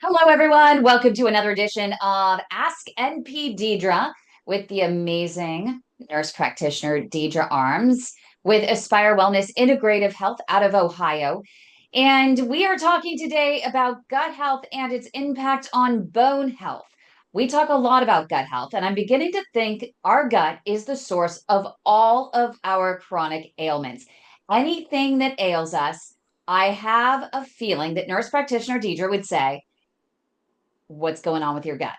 Hello, everyone. Welcome to another edition of Ask NP Deidre with the amazing nurse practitioner Deidre Arms with Aspire Wellness Integrative Health out of Ohio. And we are talking today about gut health and its impact on bone health. We talk a lot about gut health, and I'm beginning to think our gut is the source of all of our chronic ailments. Anything that ails us, I have a feeling that nurse practitioner Deidre would say, what's going on with your gut?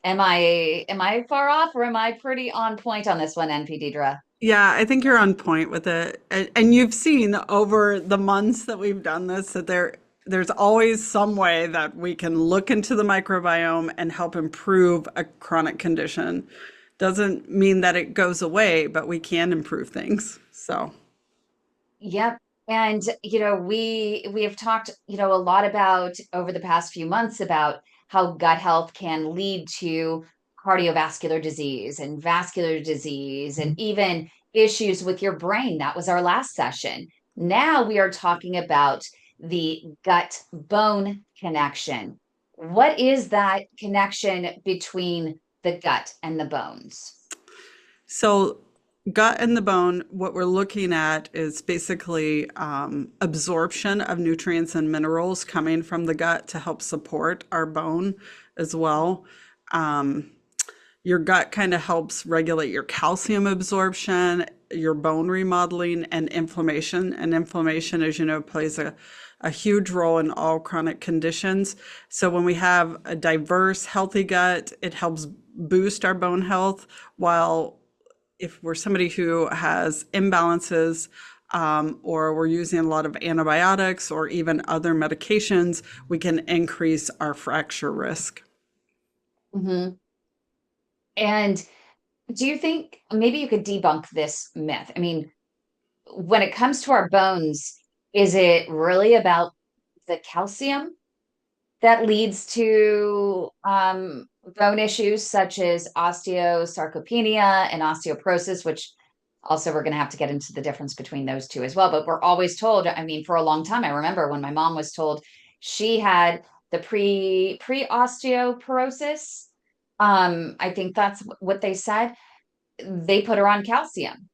Am I far off or am I pretty on point on this one, NP Deidre? Yeah, I think you're on point with it. And you've seen over the months that we've done this that there's always some way that we can look into the microbiome and help improve a chronic condition. Doesn't mean that it goes away, but we can improve things. So, Yep. And we have talked, a lot about over the past few months about how gut health can lead to cardiovascular disease and vascular disease and even issues with your brain. That was our last session. Now we are talking about the gut bone connection. What is that connection between the gut and the bones? so, gut and the bone, what we're looking at is basically absorption of nutrients and minerals coming from the gut to help support our bone as well. Um, Your gut kind of helps regulate your calcium absorption, your bone remodeling, and inflammation. And inflammation, as you know, plays a huge role in all chronic conditions. So when we have a diverse, healthy gut, it helps boost our bone health. While if we're somebody who has imbalances, or we're using a lot of antibiotics or even other medications, we can increase our fracture risk. Mhm. And do you think maybe you could debunk this myth? I mean, when it comes to our bones, is it really about the calcium that leads to bone issues such as osteosarcopenia and osteoporosis, which also we're going to have to get into the difference between those two as well. But we're always told, I mean, for a long time, I remember when my mom was told she had the pre osteoporosis. I think that's what they said. They put her on calcium,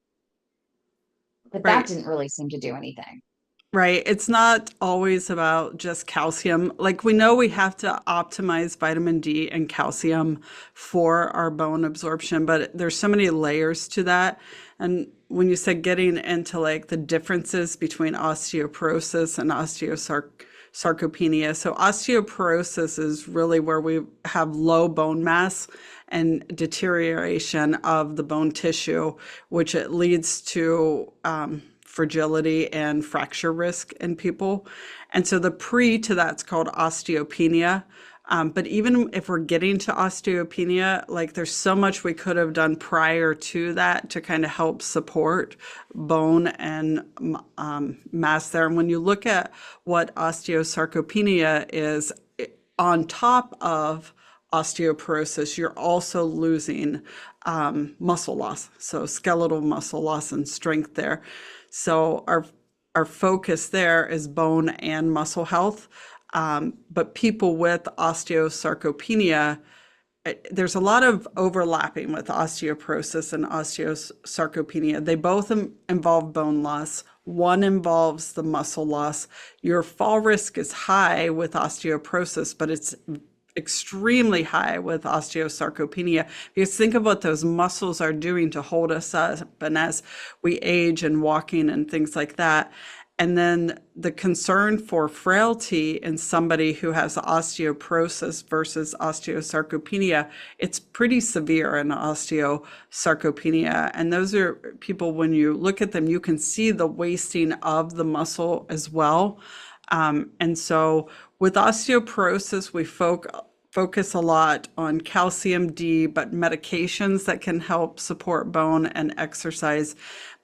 but that Right. didn't really seem to do anything. Right. It's not always about just calcium. Like we know we have to optimize vitamin D and calcium for our bone absorption, but there's so many layers to that. And when you said getting into like the differences between osteoporosis and osteosarcopenia, so osteoporosis is really where we have low bone mass and deterioration of the bone tissue, which it leads to fragility and fracture risk in people. And so the pre to that's called osteopenia. But even if we're getting to osteopenia, like there's so much we could have done prior to that to kind of help support bone and mass there. And when you look at what osteosarcopenia is, on top of osteoporosis, you're also losing muscle loss, so skeletal muscle loss and strength there. So our focus there is bone and muscle health. But people with osteosarcopenia, there's a lot of overlapping with osteoporosis and osteosarcopenia. They both involve bone loss. One involves the muscle loss. Your fall risk is high with osteoporosis, but it's extremely high with osteosarcopenia because think of what those muscles are doing to hold us up and as we age and walking and things like that. And then the concern for frailty in somebody who has osteoporosis versus osteosarcopenia, it's pretty severe in osteosarcopenia. And those are people, when you look at them, you can see the wasting of the muscle as well. And so with osteoporosis, we focus a lot on calcium D, but medications that can help support bone and exercise.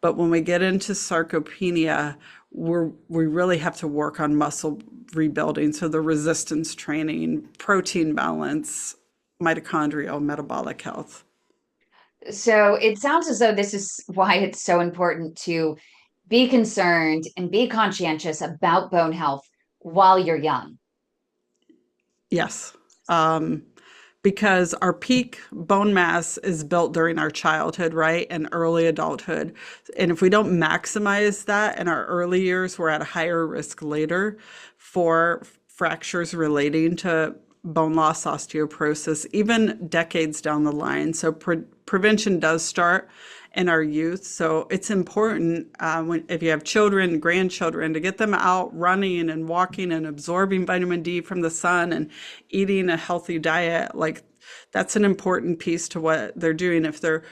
But when we get into sarcopenia, we really have to work on muscle rebuilding. So the resistance training, protein balance, mitochondrial, metabolic health. So it sounds as though this is why it's so important to be concerned and be conscientious about bone health while you're young. Yes. Um, because our peak bone mass is built during our childhood, right? And early adulthood. And if we don't maximize that in our early years, we're at a higher risk later for fractures relating to bone loss, osteoporosis, even decades down the line. So prevention does start in our youth. So it's important if you have children, grandchildren, to get them out running and walking and absorbing vitamin D from the sun and eating a healthy diet. Like that's an important piece to what they're doing. If they're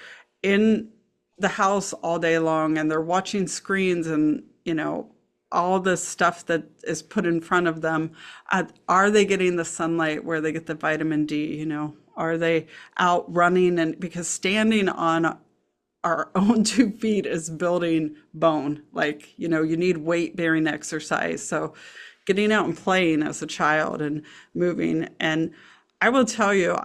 in the house all day long and they're watching screens and, all the stuff that is put in front of them, are they getting the sunlight where they get the vitamin D? Are they out running? And because standing on our own 2 feet is building bone. Like, you need weight bearing exercise. So getting out and playing as a child and moving. And I will tell you,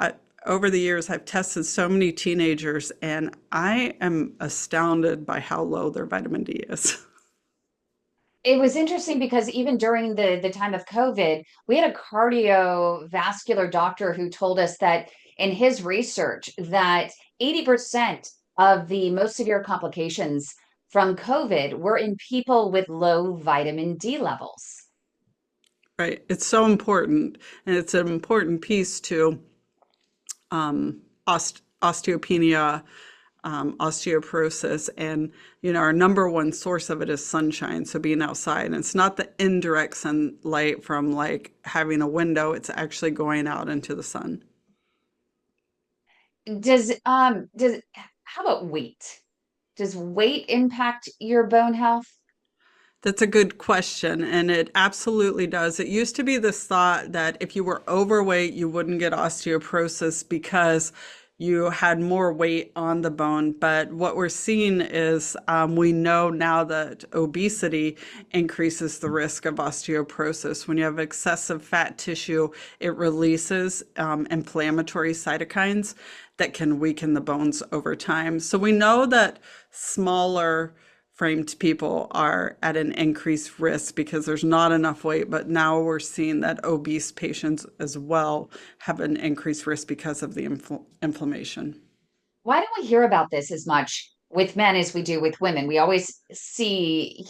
over the years, I've tested so many teenagers and I am astounded by how low their vitamin D is. It was interesting because even during the time of COVID, we had a cardiovascular doctor who told us that in his research that 80% of the most severe complications from COVID were in people with low vitamin D levels. Right. It's so important. And it's an important piece to osteopenia, osteoporosis, and our number one source of it is sunshine. So being outside, and it's not the indirect sunlight from like having a window; it's actually going out into the sun. Does how about weight? Does weight impact your bone health? That's a good question, and it absolutely does. It used to be this thought that if you were overweight, you wouldn't get osteoporosis because you had more weight on the bone. But what we're seeing is we know now that obesity increases the risk of osteoporosis. When you have excessive fat tissue, it releases inflammatory cytokines that can weaken the bones over time. So we know that smaller framed people are at an increased risk because there's not enough weight, but now we're seeing that obese patients as well have an increased risk because of the inflammation. Why don't we hear about this as much with men as we do with women? We always see,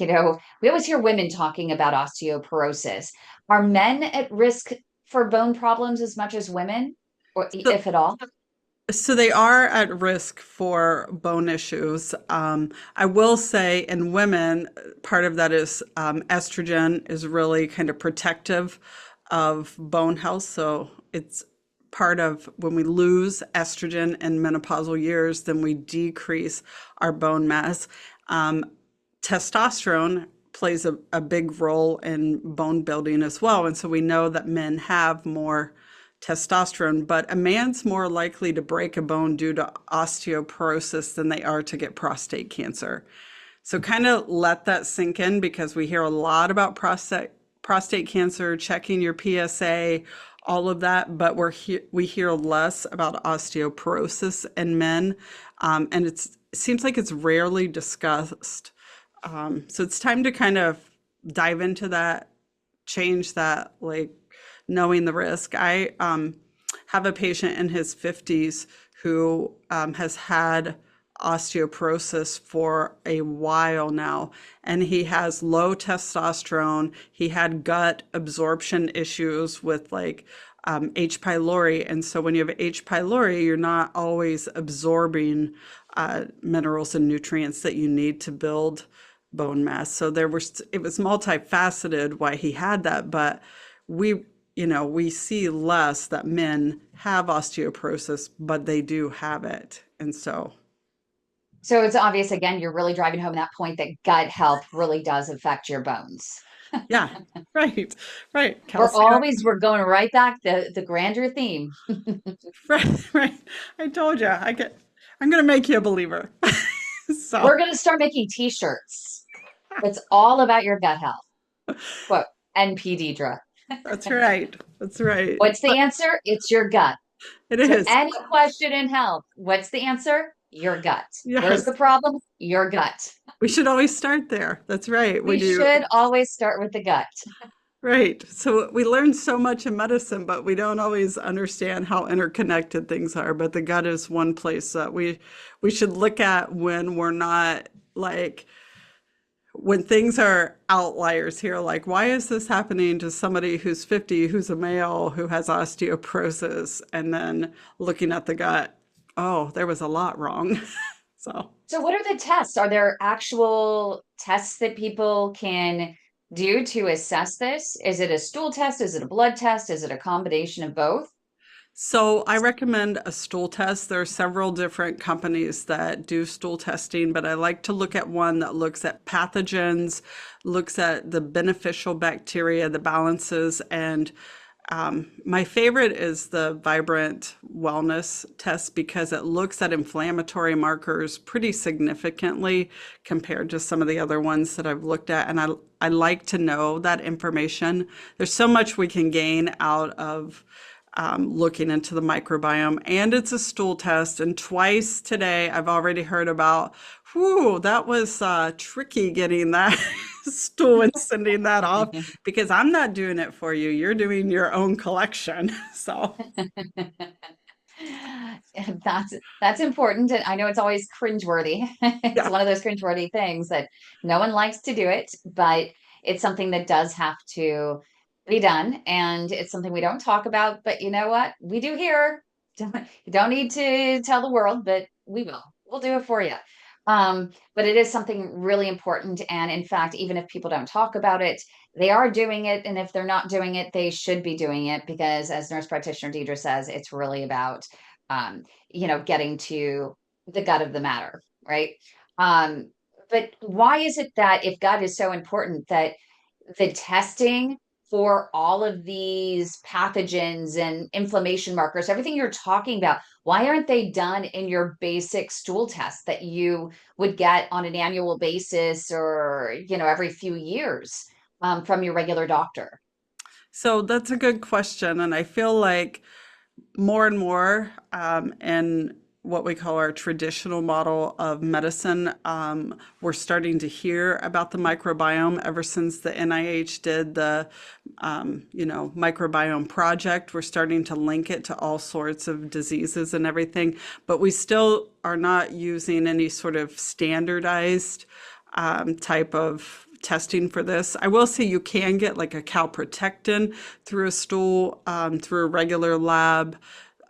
we always hear women talking about osteoporosis. Are men at risk for bone problems as much as women, or So, if at all? so they are at risk for bone issues. I will say in women, part of that is estrogen is really kind of protective of bone health. So it's part of when we lose estrogen in menopausal years, then we decrease our bone mass. Um, Testosterone plays a big role in bone building as well. And so we know that men have more testosterone, but a man's more likely to break a bone due to osteoporosis than they are to get prostate cancer. So kind of let that sink in because we hear a lot about prostate cancer, checking your PSA, all of that, but we hear less about osteoporosis in men, and it seems like it's rarely discussed. So it's time to kind of dive into that, change that, like knowing the risk. I have a patient in his 50s who has had osteoporosis for a while now, and he has low testosterone. He had gut absorption issues with like H. pylori. And so when you have H. pylori, you're not always absorbing minerals and nutrients that you need to build bone mass. So it was multifaceted why he had that, but we see less that men have osteoporosis, but they do have it. And so, So it's obvious again, you're really driving home that point that gut health really does affect your bones. yeah, right, right. We're going right back the grander theme. Right, right. I told you, I'm going to make you a believer. We're So going to start making t-shirts. It's all about your gut health. Quote, NP Deidre. that's right. That's right. What's the answer? It's your gut. It To is. any question in health, what's the answer? Your gut. Where's the Yes. problem? Your gut. We should always start there. That's right. We We do. should always start with the gut. Right. So we learn so much in medicine, but we don't always understand how interconnected things are. But the gut is one place that we should look at when we're not like when things are outliers here, like why is this happening to somebody who's 50, who's a male, who has osteoporosis, and then looking at the gut, oh, there was a lot wrong. So. So what are the tests? Are there actual tests that people can do to assess this? Is it a stool test? Is it a blood test? Is it a combination of both? So I recommend a stool test. There are several different companies that do stool testing, but I like to look at one that looks at pathogens, looks at the beneficial bacteria, the balances, and my favorite is the Vibrant Wellness test because it looks at inflammatory markers pretty significantly compared to some of the other ones that I've looked at. And I like to know that information. There's so much we can gain out of looking into the microbiome, and it's a stool test. And twice today, I've already heard about, whew, that was tricky getting that stool and sending that off because I'm not doing it for you. You're doing your own collection. So, That's important. And I know it's always cringeworthy. It's yeah. one of those cringeworthy things that no one likes to do it, but it's something that does have to be done. And it's something we don't talk about, but you know what? We do here. You don't need to tell the world, but we will. We'll do it for you. But it is something really important. And in fact, even if people don't talk about it, they are doing it. And if they're not doing it, they should be doing it because, as nurse practitioner Deidre says, it's really about, getting to the gut of the matter, right? Um, but why is it that if gut is so important that the testing for all of these pathogens and inflammation markers, everything you're talking about, why aren't they done in your basic stool test that you would get on an annual basis or, every few years from your regular doctor? So that's a good question. And I feel like more and more in what we call our traditional model of medicine, we're starting to hear about the microbiome ever since the NIH did the, microbiome project. We're starting to link it to all sorts of diseases and everything, but we still are not using any sort of standardized type of testing for this. I will say you can get like a calprotectin through a stool, through a regular lab.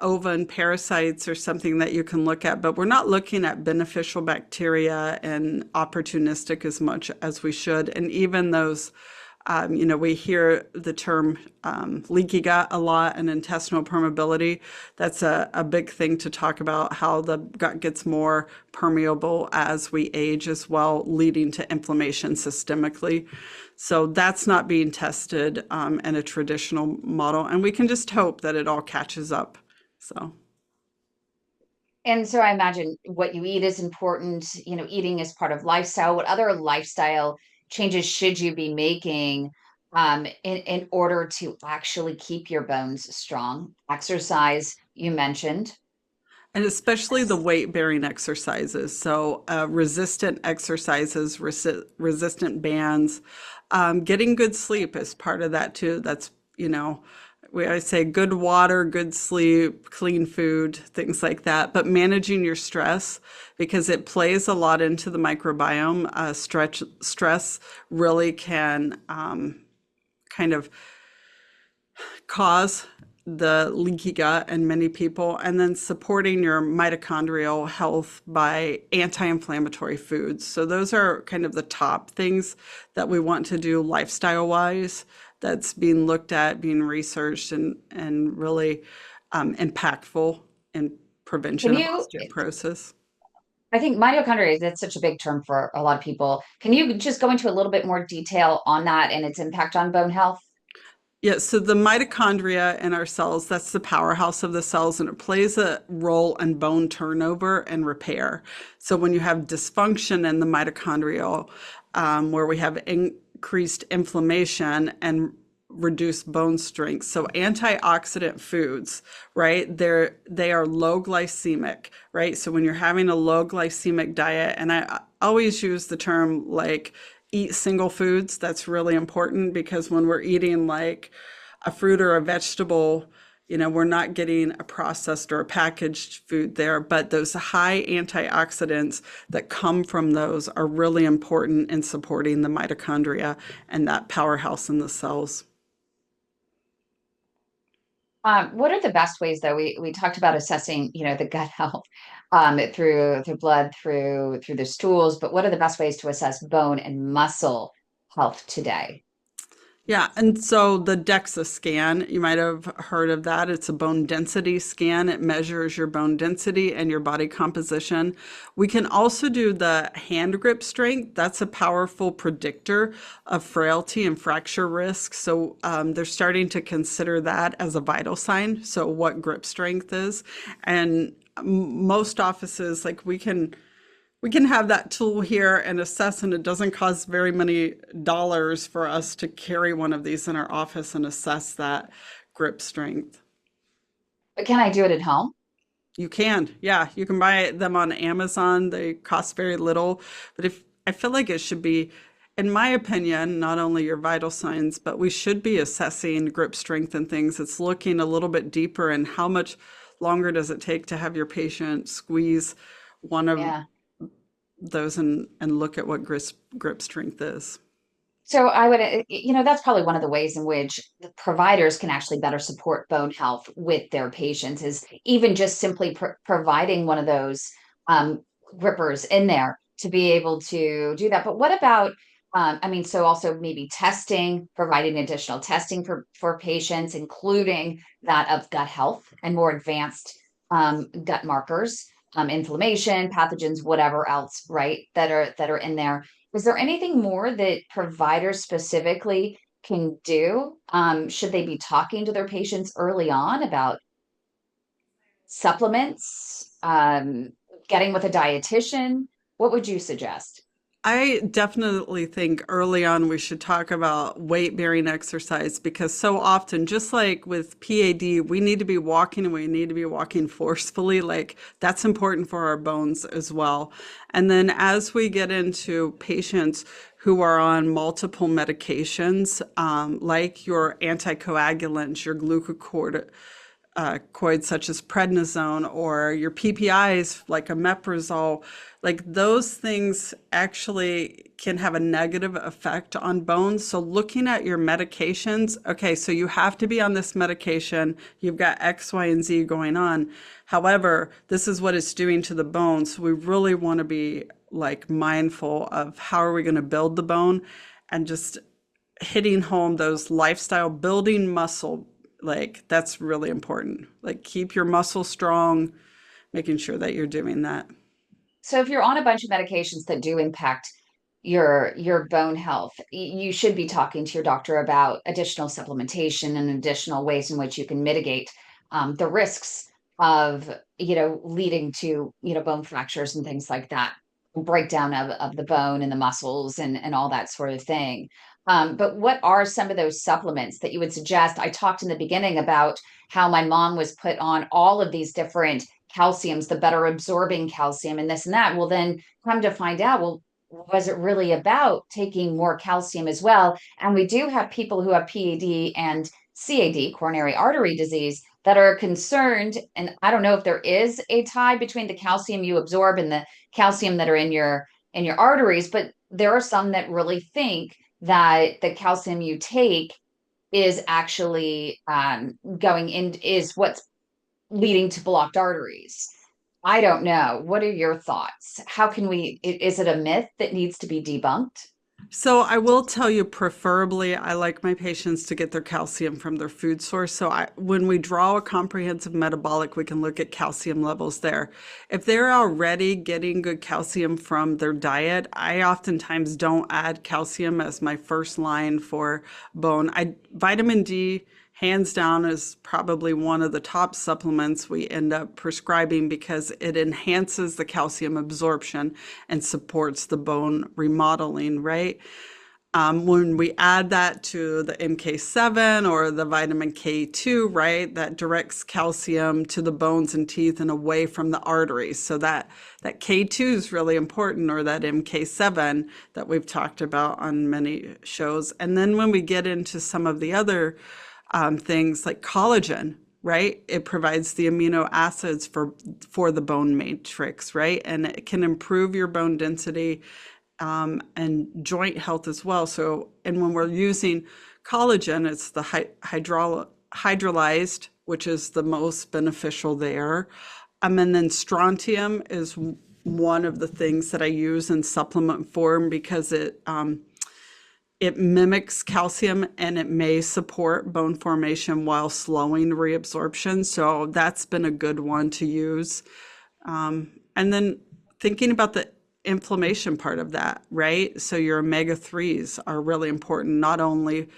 Ova and parasites are something that you can look at, but we're not looking at beneficial bacteria and opportunistic as much as we should. And even those, we hear the term leaky gut a lot and intestinal permeability. That's a big thing to talk about, how the gut gets more permeable as we age as well, leading to inflammation systemically. So that's not being tested in a traditional model. And we can just hope that it all catches up. So. And so I imagine what you eat is important. Eating is part of lifestyle. What other lifestyle changes should you be making in order to actually keep your bones strong? Exercise, you mentioned. And especially the weight bearing exercises. So, resistant exercises, resistant bands, getting good sleep is part of that too. That's, we always say good water, good sleep, clean food, things like that. But managing your stress because it plays a lot into the microbiome. Stress really can kind of cause the leaky gut in many people, and then supporting your mitochondrial health by anti-inflammatory foods. So those are kind of the top things that we want to do lifestyle wise that's being looked at, being researched, and really impactful in Can prevention of you, osteoporosis. I think mitochondria, that's such a big term for a lot of people. Can you just go into a little bit more detail on that and its impact on bone health? Yeah, so the mitochondria in our cells, that's the powerhouse of the cells, and it plays a role in bone turnover and repair. So when you have dysfunction in the mitochondrial, where we have increased inflammation and reduced bone strength. So antioxidant foods, right? They are low glycemic, right? So when you're having a low glycemic diet, and I always use the term like eat single foods. That's really important because when we're eating like a fruit or a vegetable, we're not getting a processed or a packaged food there, but those high antioxidants that come from those are really important in supporting the mitochondria and that powerhouse in the cells. What are the best ways, though? We talked about assessing, the gut health through blood, through the stools, but what are the best ways to assess bone and muscle health today? Yeah, and so the DEXA scan, you might have heard of that. It's a bone density scan. It measures your bone density and your body composition. We can also do the hand grip strength. That's a powerful predictor of frailty and fracture risk. So they're starting to consider that as a vital sign. So what grip strength is. And most offices, like we can have that tool here and assess, and it doesn't cost very many dollars for us to carry one of these in our office and assess that grip strength. But can I do it at home? You can, yeah, you can buy them on Amazon. They cost very little, but if I feel like it should be, in my opinion, not only your vital signs, but we should be assessing grip strength and things. It's looking a little bit deeper and how much longer does it take to have your patient squeeze one of Yeah. those and look at what grip strength is. So I would, that's probably one of the ways in which the providers can actually better support bone health with their patients is even just simply providing one of those um, grippers in there to be able to do that. But what about, so also maybe testing, providing additional testing for patients, including that of gut health and more advanced gut markers, inflammation, pathogens, whatever else, right, that are in there. Is there anything more that providers specifically can do? Should they be talking to their patients early on about supplements, getting with a dietitian? What would you suggest? I definitely think early on we should talk about weight bearing exercise because so often, just like with PAD, we need to be walking and we need to be walking forcefully. Like that's important for our bones as well. And then as we get into patients who are on multiple medications, like your anticoagulants, your glucocorticoids such as prednisone or your PPIs like omeprazole, like those things actually can have a negative effect on bones. So looking at your medications, okay, so you have to be on this medication. You've got X, Y, and Z going on. However, this is what it's doing to the bone. So we really want to be like mindful of how are we going to build the bone and just hitting home those lifestyle building muscle, like that's really important. Like keep your muscle strong, making sure that you're doing that. So if you're on a bunch of medications that do impact your bone health, you should be talking to your doctor about additional supplementation and additional ways in which you can mitigate the risks of leading to bone fractures and things like that, breakdown of the bone and the muscles and all that sort of thing. But what are some of those supplements that you would suggest? I talked in the beginning about how my mom was put on all of these different calciums, the better absorbing calcium and this and that. Well, then come to find out, well, was it really about taking more calcium as well? And we do have people who have PAD and CAD, coronary artery disease, that are concerned. And I don't know if there is a tie between the calcium you absorb and the calcium that are in your arteries, but there are some that really think that the calcium you take is actually going in is what's leading to blocked arteries. I don't know. What are your thoughts? How can is it a myth that needs to be debunked? So I will tell you, preferably, I like my patients to get their calcium from their food source. So when we draw a comprehensive metabolic, we can look at calcium levels there. If they're already getting good calcium from their diet, I oftentimes don't add calcium as my first line for bone. Vitamin D, hands down, is probably one of the top supplements we end up prescribing because it enhances the calcium absorption and supports the bone remodeling, right? When we add that to the MK7 or the vitamin K2, right, that directs calcium to the bones and teeth and away from the arteries. So that K2 is really important, or that MK7 that we've talked about on many shows. And then when we get into some of the other things like collagen, right? It provides the amino acids for the bone matrix, right? And it can improve your bone density and joint health as well. So, and when we're using collagen, it's the hydrolyzed, which is the most beneficial there. And then strontium is one of the things that I use in supplement form because it mimics calcium and it may support bone formation while slowing reabsorption. So that's been a good one to use. And then thinking about the inflammation part of that, right? So your omega 3s are really important, not only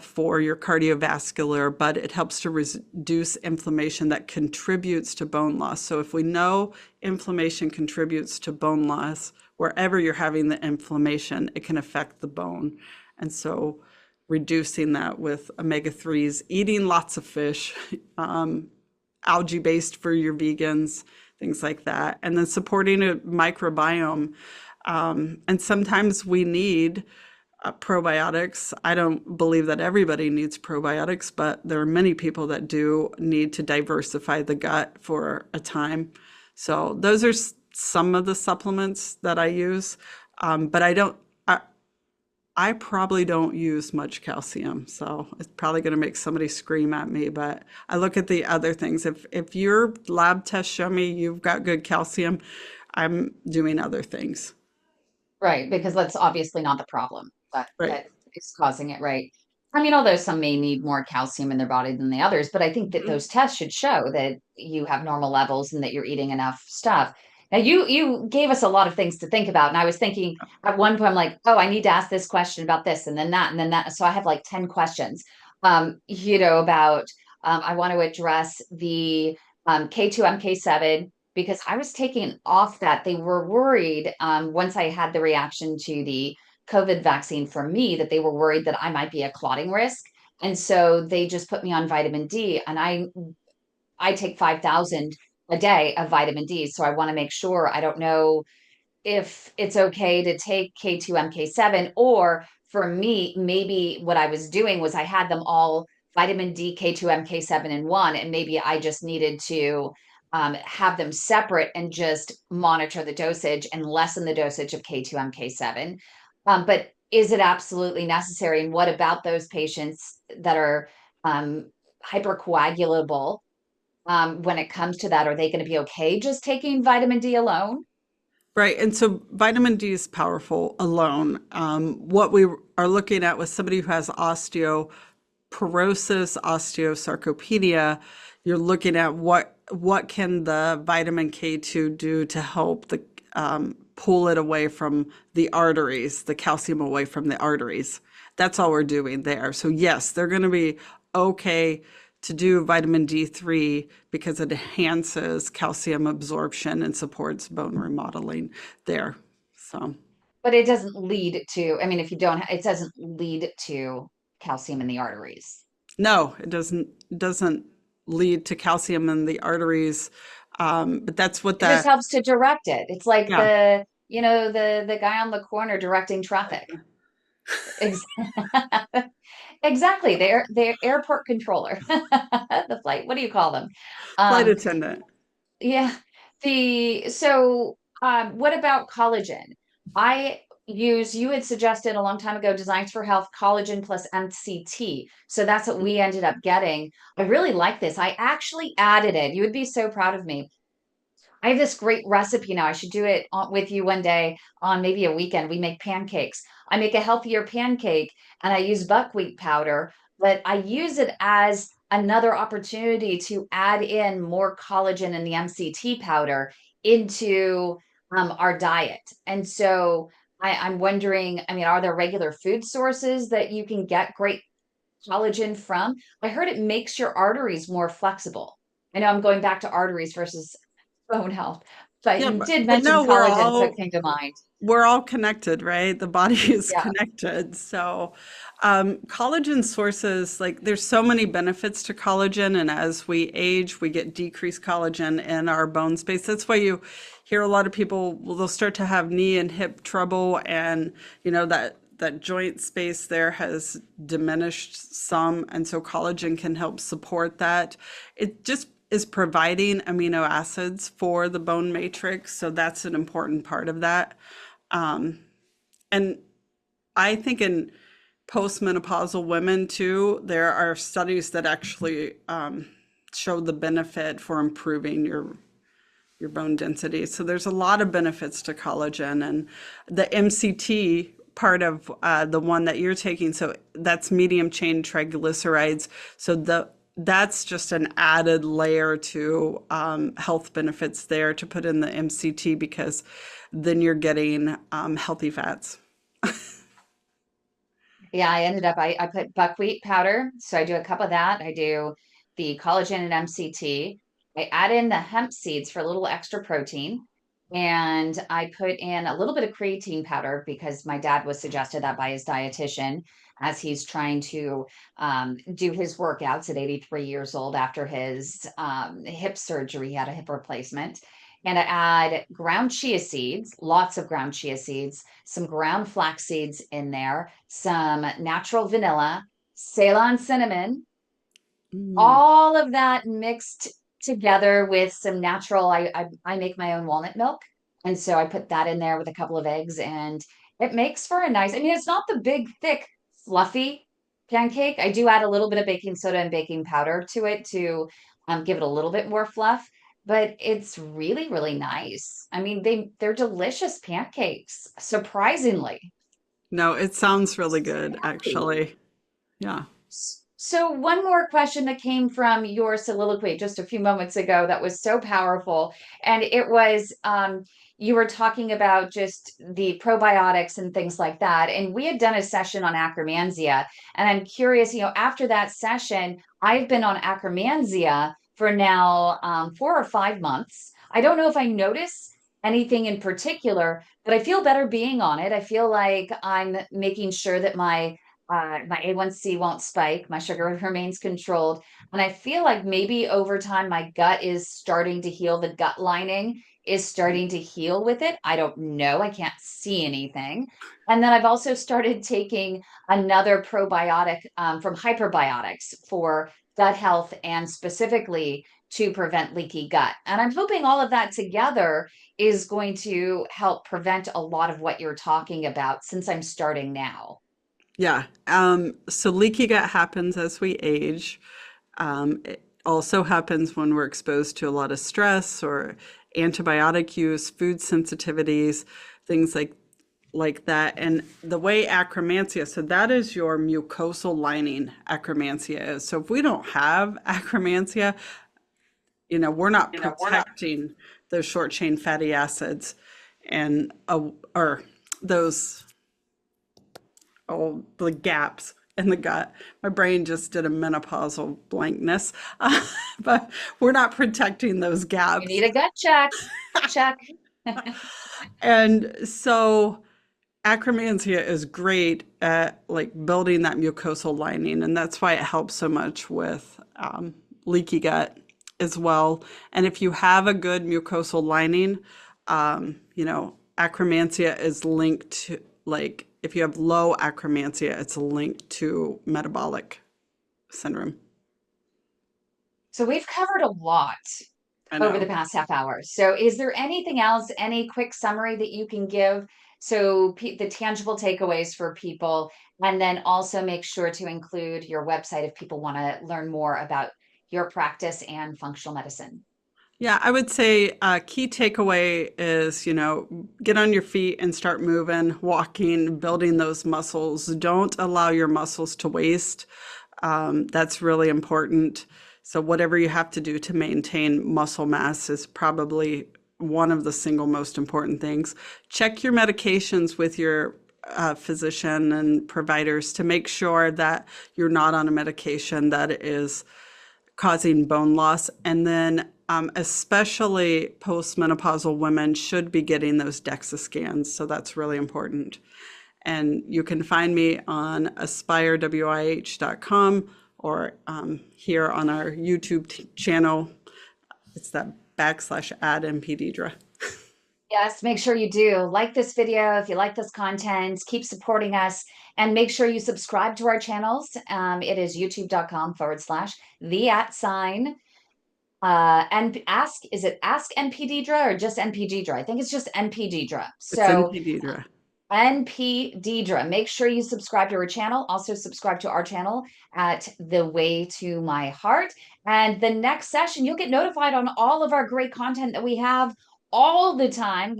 for your cardiovascular, but it helps to reduce inflammation that contributes to bone loss. So if we know inflammation contributes to bone loss, wherever you're having the inflammation, it can affect the bone. And so reducing that with omega 3s, eating lots of fish, algae based for your vegans, things like that. And then supporting a microbiome. And sometimes we need probiotics. I don't believe that everybody needs probiotics, but there are many people that do need to diversify the gut for a time. So those are some of the supplements that I use. But I probably don't use much calcium, so it's probably going to make somebody scream at me. But I look at the other things. If your lab tests show me you've got good calcium, I'm doing other things. Right, because that's obviously not the problem Right. that is causing it, right? I mean, although some may need more calcium in their body than the others, but I think that Mhm. those tests should show that you have normal levels and that you're eating enough stuff. Now, you gave us a lot of things to think about, and I was thinking at one point, I'm like, oh, I need to ask this question about this, and then that, and then that. So I have like 10 questions, about I want to address the K2 MK7 because I was taking off that. They were worried once I had the reaction to the COVID vaccine for me that they were worried that I might be a clotting risk. And so they just put me on vitamin D and I take 5,000 a day of vitamin D. So I want to make sure I don't know if it's okay to take K2 MK7 or for me maybe what I was doing was I had them all vitamin D K2 MK7 in one and maybe I just needed to have them separate and just monitor the dosage and lessen the dosage of K2 MK7 but is it absolutely necessary and what about those patients that are um, hypercoagulable when it comes to that are they going to be okay just taking vitamin D alone? Right. And so vitamin D is powerful alone. What we are looking at with somebody who has osteoporosis, osteosarcopenia, you're looking at what can the vitamin K2 do to help the pull it away from the arteries, the calcium away from the arteries. That's all we're doing there. So yes, they're going to be okay to do vitamin D3 because it enhances calcium absorption and supports bone remodeling there. So, But it doesn't lead to, I mean, if you don't, it doesn't lead to calcium in the arteries. no, it doesn't lead to calcium in the arteries. But that's what It just that, helps to direct it. It's like yeah, the guy on the corner directing traffic. Ex- Exactly. They're airport controller. The flight, what do you call them? flight Um, attendant. Yeah. What about collagen? You had suggested a long time ago, Designs for Health, collagen plus MCT. So that's what we ended up getting. I really like this. I actually added it. You would be so proud of me. I have this great recipe now. I should do it with you one day on maybe a weekend. We make pancakes. I make a healthier pancake and I use buckwheat powder, but I use it as another opportunity to add in more collagen in the MCT powder into our diet. And so I'm wondering, I mean, are there regular food sources that you can get great collagen from? I heard it makes your arteries more flexible. I know I'm going back to arteries versus bone health. But Yeah, you did but mention no, we're collagen, so it all came to mind. we're all connected, right? The body is Yeah. connected. So, collagen sources, like there's so many benefits to collagen, and as we age, we get decreased collagen in our bone space. That's why you hear a lot of people, well, they'll start to have knee and hip trouble, and that joint space there has diminished some, and so collagen can help support that. It just is providing amino acids for the bone matrix, so that's an important part of that. Um, and I think in postmenopausal women too, there are studies that actually show the benefit for improving your bone density. So there's a lot of benefits to collagen, and the MCT part of the one that you're taking. So that's medium chain triglycerides. So that's just an added layer to health benefits there to put in the MCT, because then you're getting healthy fats. Yeah, I put buckwheat powder. So I do a cup of that. I do the collagen and MCT. I add in the hemp seeds for a little extra protein. And I put in a little bit of creatine powder because my dad was suggested that by his dietitian as he's trying to do his workouts at 83 years old after his hip surgery. He had a hip replacement. And I add ground chia seeds, lots of ground chia seeds, some ground flax seeds in there, some natural vanilla, Ceylon cinnamon, Mm. all of that mixed together with some natural, I make my own walnut milk. And so I put that in there with a couple of eggs, and it makes for a nice, I mean, it's not the big, thick, fluffy pancake. I do add a little bit of baking soda and baking powder to it to give it a little bit more fluff, but it's really, really nice. I mean, they're delicious pancakes, surprisingly. No, it sounds really So good, happy. actually. Yeah. So, one more question that came from your soliloquy just a few moments ago that was so powerful. And it was you were talking about just the probiotics and things like that. And we had done a session on acromansia. And I'm curious, after that session, I've been on acromansia for now 4 or 5 months. I don't know if I notice anything in particular, but I feel better being on it. I feel like I'm making sure that my A1C won't spike, my sugar remains controlled. And I feel like maybe over time, my gut is starting to heal. The gut lining is starting to heal with it. I don't know. I can't see anything. And then I've also started taking another probiotic from Hyperbiotics for gut health and specifically to prevent leaky gut. And I'm hoping all of that together is going to help prevent a lot of what you're talking about since I'm starting now. Yeah. So leaky gut happens as we age. It also happens when we're exposed to a lot of stress or antibiotic use, food sensitivities, things like that. And the way acromantia, so that is your mucosal lining, acromantia is. So if we don't have acromantia, we're not We're not. protecting those short chain fatty acids and or those the gaps in the gut. My brain just did a menopausal blankness, but we're not protecting those You need gaps. a gut check. Check. And so acromantia is great at like building that mucosal lining, and that's why it helps so much with leaky gut as well. And if you have a good mucosal lining, acromantia is linked to, like, if you have low acromantia, it's linked to metabolic syndrome. So we've covered a lot I over the know. past half hour. So is there anything else, any quick summary that you can give? So the tangible takeaways for people, and then also make sure to include your website if people want to learn more about your practice and functional medicine. Yeah, I would say a key takeaway is, get on your feet and start moving, walking, building those muscles. Don't allow your muscles to waste. That's really important. So whatever you have to do to maintain muscle mass is probably one of the single most important things. Check your medications with your physician and providers to make sure that you're not on a medication that is causing bone loss. And then especially postmenopausal women should be getting those DEXA scans. So that's really important. And you can find me on aspirewih.com or here on our YouTube channel. It's that /ad NPDedra. Yes, make sure you do like this video. If you like this content, keep supporting us and make sure you subscribe to our channels. It is youtube.com/the @ and is it Ask NP Deidre or just NP Deidre? I think it's just NP Deidre. It's So NPDedra. NP Deidre. Make sure you subscribe to her channel. Also subscribe to our channel at The Way to My Heart. And the next session, you'll get notified on all of our great content that we have all the time.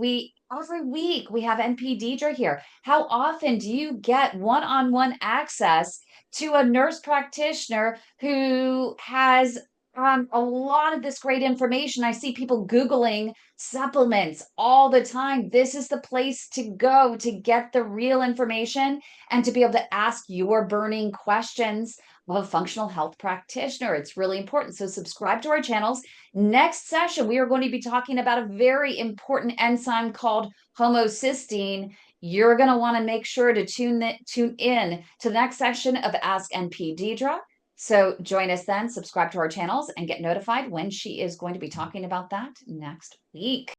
Every week we have NP Deidre here. How often do you get one-on-one access to a nurse practitioner who has a lot of this great information? I see people Googling supplements all the time. This is the place to go to get the real information and to be able to ask your burning questions of a functional health practitioner. It's really important. So subscribe to our channels. Next session, we are going to be talking about a very important enzyme called homocysteine. You're going to want to make sure to tune in to the next session of Ask NP Deidre. So join us then, subscribe to our channels, and get notified when she is going to be talking about that next week.